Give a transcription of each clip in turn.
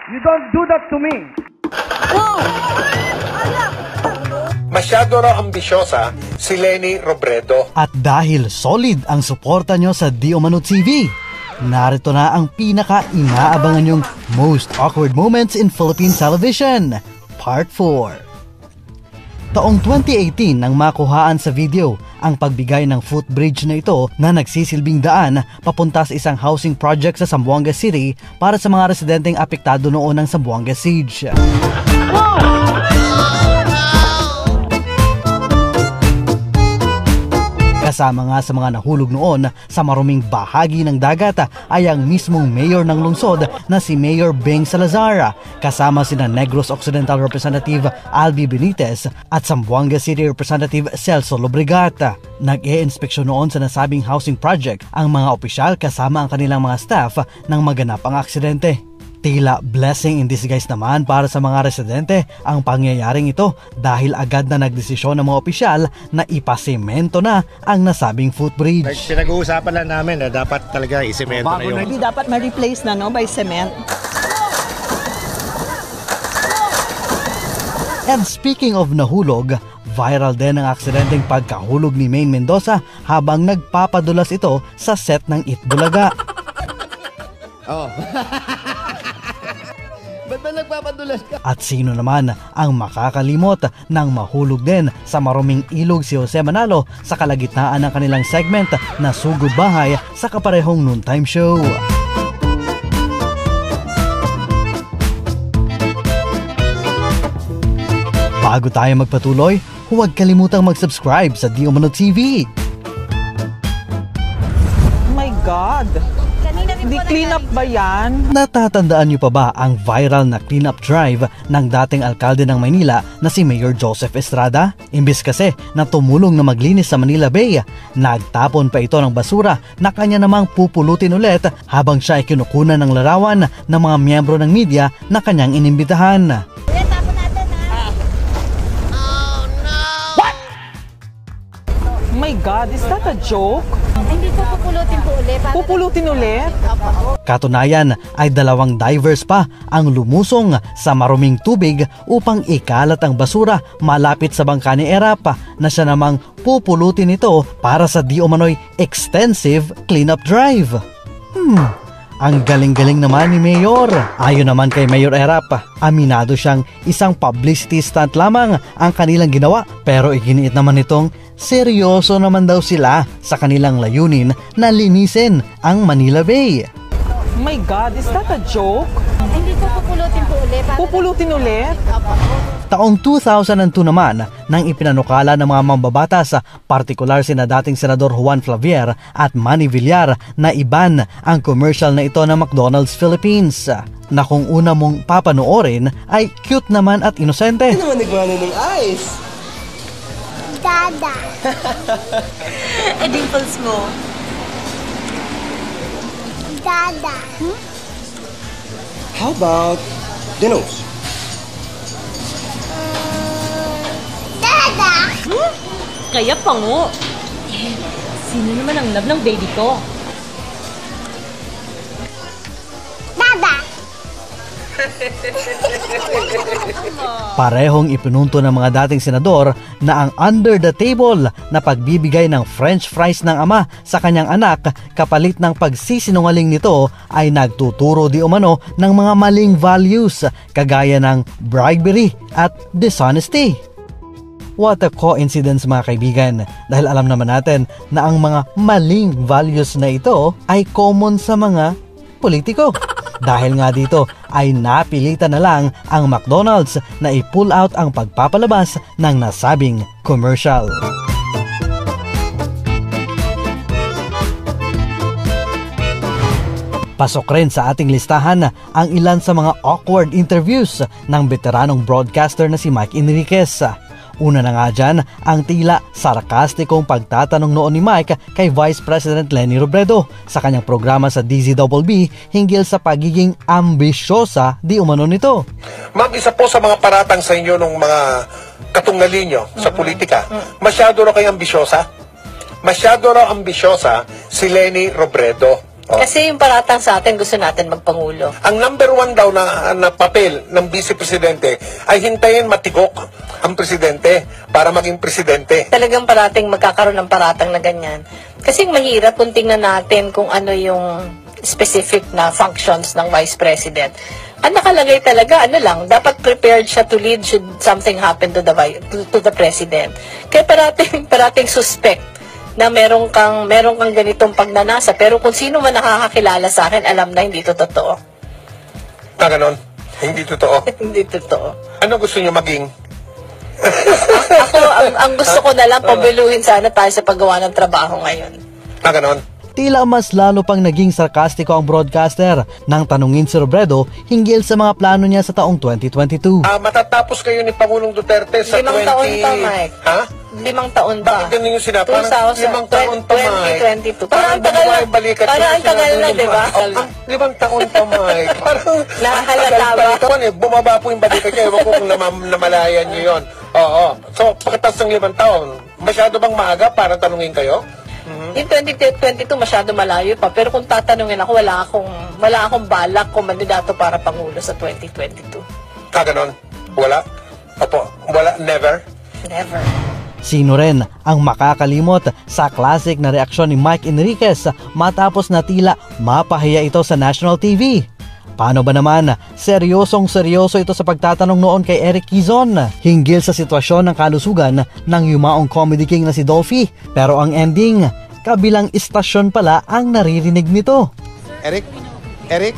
You don't do that to me. Masyado raw ambisyosa si Leni Robredo. At dahil solid ang suporta nyo sa Di Umano TV, narito na ang pinaka-inaabangan nyong Most Awkward Moments in Philippine Television, Part 4. Taong 2018 nang makuhaan sa video ang pagbigay ng footbridge na ito na nagsisilbing daan papunta sa isang housing project sa Zamboanga City para sa mga residenteng apektado noon ng Zamboanga Siege. Kasama nga sa mga nahulog noon sa maruming bahagi ng dagat ay ang mismong mayor ng lungsod na si Mayor Beng Salazar, kasama sina Negros Occidental Representative Albi Benitez at Zamboanga City Representative Celso Lobregat. Nag-e-inspeksyon noon sa nasabing housing project ang mga opisyal kasama ang kanilang mga staff nang maganap ang aksidente. Tila blessing in disguise naman para sa mga residente ang pangyayaring ito dahil agad na nagdesisyon ng mga opisyal na ipasemento na ang nasabing footbridge. Pinag-uusapan lang namin na dapat talaga isemento na yun. Hindi dapat ma-replace na by cement. And speaking of nahulog, viral din ang aksidenteng pagkahulog ni Maine Mendoza habang nagpapadulas ito sa set ng Itbulaga. Oh. Ba't ba nagpapadulas ka? At sino naman ang makakalimot ng mahulog din sa maruming ilog si Jose Manalo sa kalagitnaan ng kanilang segment na Sugod Bahay sa kaparehong noontime show. Bago tayo magpatuloy, huwag kalimutang mag-subscribe sa Di Umano TV. Oh my God! Hindi clean up ba yan? Natatandaan niyo pa ba ang viral na clean up drive ng dating alkalde ng Maynila na si Mayor Joseph Estrada? Imbis kasi na tumulong na maglinis sa Manila Bay, nagtapon pa ito ng basura na kanya namang pupulutin ulit habang siya ay kinukunan ng larawan ng mga miyembro ng media na kanyang inimbitahan. Oh my God, is that a joke? Hindi ko pupulutin po ulit. Pupulutin ulit? Katunayan ay dalawang divers pa ang lumusong sa maruming tubig upang ikalat ang basura malapit sa bangka ni Erap na siya namang pupulutin ito para sa di umano'y extensive cleanup drive. Ang galing-galing naman ni Mayor. Ayon naman kay Mayor Erap, aminado siyang isang publicity stunt lamang ang kanilang ginawa pero iginiit naman itong seryoso naman daw sila sa kanilang layunin na linisin ang Manila Bay. Oh my God, is that a joke? Hindi ko pupulutin po ulit. Pupulutin ulit? Taong 2002 naman nang ipinanukala ng mga mambabatas, partikular sina dating Senador Juan Flavier at Manny Villar na iban ang commercial na ito ng McDonald's Philippines na kung una mong papanoorin ay cute naman at inosente. Hindi naman nagmano ng ice. Dada. Dimples mo. Dada. How about the nose? Dada. Kaya pango. Sino naman ang love ng baby ko? Dada. Parehong ipinunto ng mga dating senador na ang under the table na pagbibigay ng french fries ng ama sa kanyang anak kapalit ng pagsisinungaling nito ay nagtuturo di umano ng mga maling values kagaya ng bribery at dishonesty. What a coincidence mga kaibigan, dahil alam naman natin na ang mga maling values na ito ay common sa mga politiko. Dahil nga dito ay napilitan na lang ang McDonald's na i-pull out ang pagpapalabas ng nasabing commercial. Pasok rin sa ating listahan ang ilan sa mga awkward interviews ng veteranong broadcaster na si Mike Enriquez. Una na nga dyan ang tila sarkastikong pagtatanong noon ni Mike kay Vice President Leni Robredo sa kanyang programa sa DZBB hinggil sa pagiging ambisyosa di umano nito. Ma'am, isa po sa mga paratang sa inyo ng mga katunggali nyo sa politika, masyado raw kayo ambisyosa? Masyado raw ambisyosa si Leni Robredo. Oh. Kasi yung paratang sa atin, gusto natin magpangulo. Ang number one daw na papel ng Vice Presidente ay hintayin matigok ang presidente para maging presidente. Talagang parating magkakaroon ng paratang na ganyan. Kasi mahirap kung tingnan natin kung ano yung specific na functions ng Vice President. Ang nakalagay talaga, dapat prepared siya to lead should something happen to the President. Kaya parating suspect na meron kang ganitong pagnanasa, pero kung sino man nakakakilala sa akin, alam na hindi to totoo. Ganon? Hindi totoo? Hindi totoo. Ano gusto niyo maging? Ako, ang gusto ko na lang, pabiluhin sana tayo sa paggawa ng trabaho ngayon. Ganon? Tila mas lalo pang naging sarkastiko ang broadcaster nang tanungin si Robredo hinggil sa mga plano niya sa taong 2022. Matatapos kayo ni Pangulong Duterte sa 5 taon pa, Mike. Ha? 5 taon pa. Bakit ganun yung sinabi? 5 taon pa, Mike. 2022. Parang ang tagal na. Parang ang tagal na, di ba? 5 taon pa, Mike. Parang nahalata ba? Bumaba po yung balikat niya. Ewan ko kung namalayan niyo yun. Oo. So, pagkatapos ng 5 taon, masyado bang maaga para tanungin kayo? Yung 2022 masyado malayo pa, pero kung tatanungin ako, wala akong balak kung mandidato para pangulo sa 2022. Ganon? Wala? Opo, wala? Never? Never. Sino rin ang makakalimot sa classic na reaksyon ni Mike Enriquez matapos na tila mapahiya ito sa national TV? Paano ba naman? Seryosong-seryoso ito sa pagtatanong noon kay Eric Quizon hinggil sa sitwasyon ng kalusugan ng yumaong comedy king na si Dolphy. Pero ang ending, kabilang istasyon pala ang naririnig nito. Eric,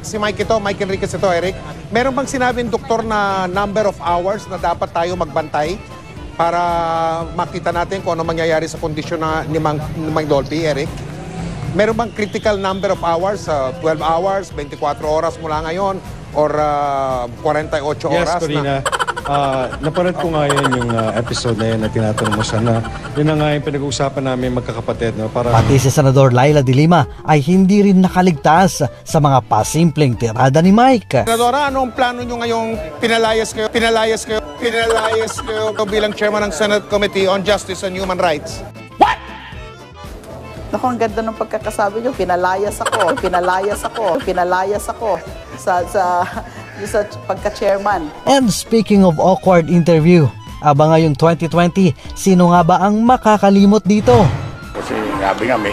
si Mike ito, Mike Enriquez ito, Eric. Meron bang sinabing doktor na number of hours na dapat tayo magbantay para makita natin kung ano mangyayari sa kondisyon ni Mang Dolphy, Eric? Meron bang critical number of hours? 12 hours, 24 oras mula ngayon, or 48 oras? Yes, Corina. Napanood ko nga yun yung episode na yun na tinatanong mo sana. Yun na nga yung pinag-uusapan namin magkakapatid. No? Pati si Senador Laila de Lima ay hindi rin nakaligtas sa mga pasimpleng tirada ni Mike. Senadora, anong plano nyo ngayong pinalayas kayo bilang chairman ng Senate Committee on Justice and Human Rights? Naku, ang ganda ng pagkakasabi nyo, pinalayas ako sa pagka-chairman. And speaking of awkward interview, aba ngayong 2020, sino nga ba ang makakalimot dito? Kasi sabi nga may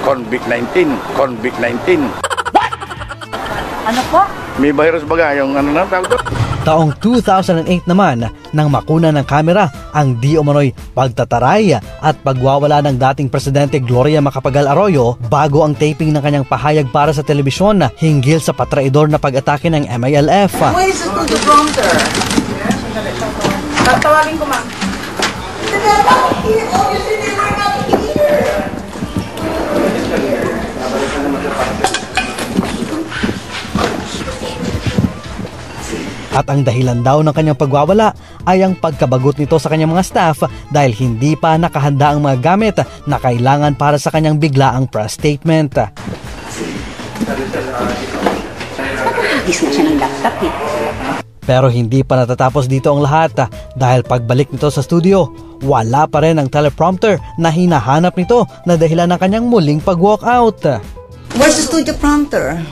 convict-19. What? Ano po? May virus baga yung tawag doon? Taong 2008 naman, nang makuna ng kamera ang di umano'y pagtataray at pagwawala ng dating Presidente Gloria Macapagal Arroyo bago ang taping ng kanyang pahayag para sa telebisyon hinggil sa patraidor na pag-atake ng MILF. Where is the prompter? Tatawagin ko, ma'am. At ang dahilan daw ng kanyang pagwawala ay ang pagkabagot nito sa kanyang mga staff dahil hindi pa nakahanda ang mga gamit na kailangan para sa kanyang biglaang press statement. Pero hindi pa natatapos dito ang lahat dahil pagbalik nito sa studio, wala pa rin ang teleprompter na hinahanap nito na dahilan ng kanyang muling pag-walkout. Where's the studio prompter?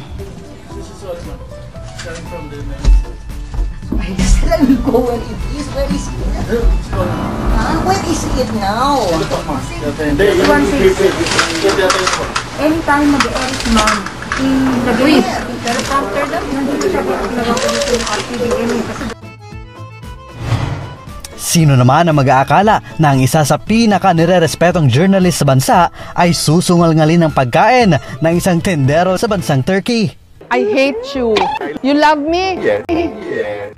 Let me go where it is. Where is it? Where is it now? Anytime mag-edit, ma'am. Ilagay pero prompter daw. Nandito siya. Sino naman ang mag-aakala na ang isa sa pinaka-nirerespetong journalist sa bansa ay susungal-ngalin ng pagkain ng isang tendero sa bansang Turkey? I hate you. You love me?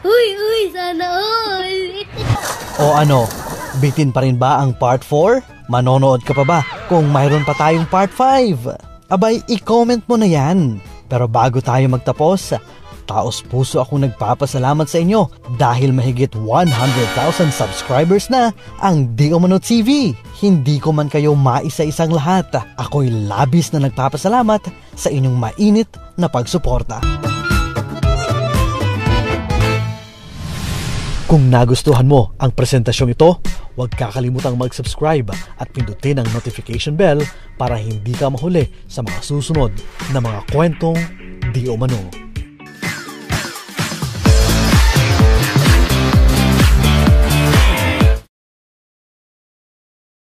Uy, sana all. O ano, bitin pa rin ba ang part 4? Manonood ka pa ba kung mayroon pa tayong part 5? Abay, i-comment mo na yan. Pero bago tayo magtapos, taos puso akong nagpapasalamat sa inyo dahil mahigit 100,000 subscribers na ang Di Umano TV. Hindi ko man kayo maisa-isang lahat. Ako'y labis na nagpapasalamat sa inyong mainit na pagsuporta. Kung nagustuhan mo ang presentasyong ito, huwag kakalimutang mag-subscribe at pindutin ang notification bell para hindi ka mahuli sa mga susunod na mga kwentong di umano.